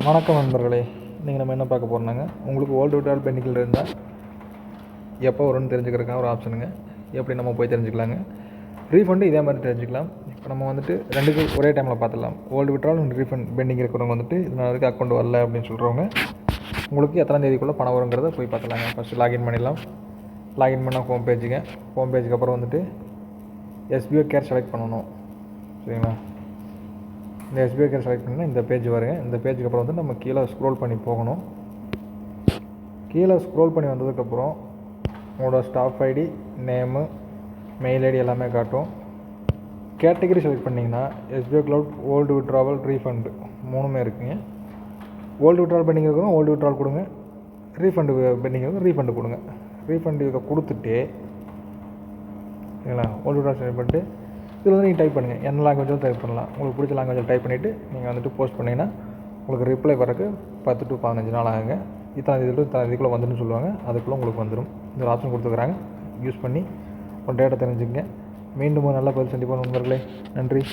வணக்கம் நண்பர்களே. இன்றைக்கி நம்ம என்ன பார்க்க போகிறோம்னாங்க, உங்களுக்கு ஓல்டு விட்ரால் பெண்டிங்கில் இருந்தால் எப்போ வரும்னு தெரிஞ்சுக்கிறதுக்கான ஒரு ஆப்ஷனுங்க. எப்படி நம்ம போய் தெரிஞ்சுக்கலாங்க. ரீஃபண்டு இதே மாதிரி தெரிஞ்சுக்கலாம். இப்போ நம்ம வந்துட்டு ரெண்டுக்கு ஒரே டைமில் பார்த்துடலாம். Old withdrawal and refund pending இருக்கிறவங்க வந்துட்டு இதனால் வரைக்கும் அக்கௌண்ட் வரல அப்படின்னு சொல்கிறவங்க உங்களுக்கு எத்தனாம் தேதிக்குள்ளே பணம் வருங்கிறத போய் பார்த்துலாங்க. ஃபஸ்ட்டு லாகின் பண்ணிடலாம். லாகின் பண்ணால் ஹோம் பேஜுக்கு அப்புறம் வந்துட்டு எஸ்பிஐ கேர் செலக்ட் பண்ணணும். சரிங்களா? இந்த எஸ்பிஐ கேர் செலக்ட் பண்ணிங்கன்னா இந்த பேஜ் வருங்க. இந்த பேஜுக்கு அப்புறம் வந்து நம்ம கீழே ஸ்க்ரோல் பண்ணி போகணும். கீழே ஸ்க்ரோல் பண்ணி வந்ததுக்கப்புறம் உங்களோட staff ID, name, mail ID எல்லாமே காட்டும். கேட்டகரி செலக்ட் பண்ணிங்கன்னா SBI cloud, old withdrawal, refund மூணுமே இருக்குங்க. ஓல்டு விட்ராவல் பெண்டிங் இருக்கிறவங்க ஓல்டு விட்ராவல் கொடுங்க, ரீஃபண்டு பெண்டிங் இருக்கிறவங்க ரீஃபண்டு கொடுங்க. ரீஃபண்டு இதை கொடுத்துட்டு சரிங்களா, ஓல்டு விட்ராவல் செலக்ட் பண்ணிட்டு இதில் வந்து நீங்கள் டைப் பண்ணுங்கள். என்ன லாங்குவேஜில் டைப் பண்ணலாம். உங்களுக்கு பிடிச்ச லாங்குவேஜில் டைப் பண்ணிவிட்டு நீங்கள் வந்துட்டு போஸ்ட் பண்ணிங்கன்னா உங்களுக்கு ரிப்ளை வரக்கு 10 to 15 நாள் ஆகுங்க. இத்தனை இதுக்குள்ளே வந்துடும் சொல்லுவாங்க. அதுக்குள்ளே உங்களுக்கு வந்துடும். இந்த ஆப்ஷன் கொடுத்துக்கிறாங்க. யூஸ் பண்ணி உங்கள் டேட்டா தெரிஞ்சுக்கங்க. மீண்டும் ஒரு நல்ல பதில் சந்திப்போம் நண்பர்களே. நன்றி.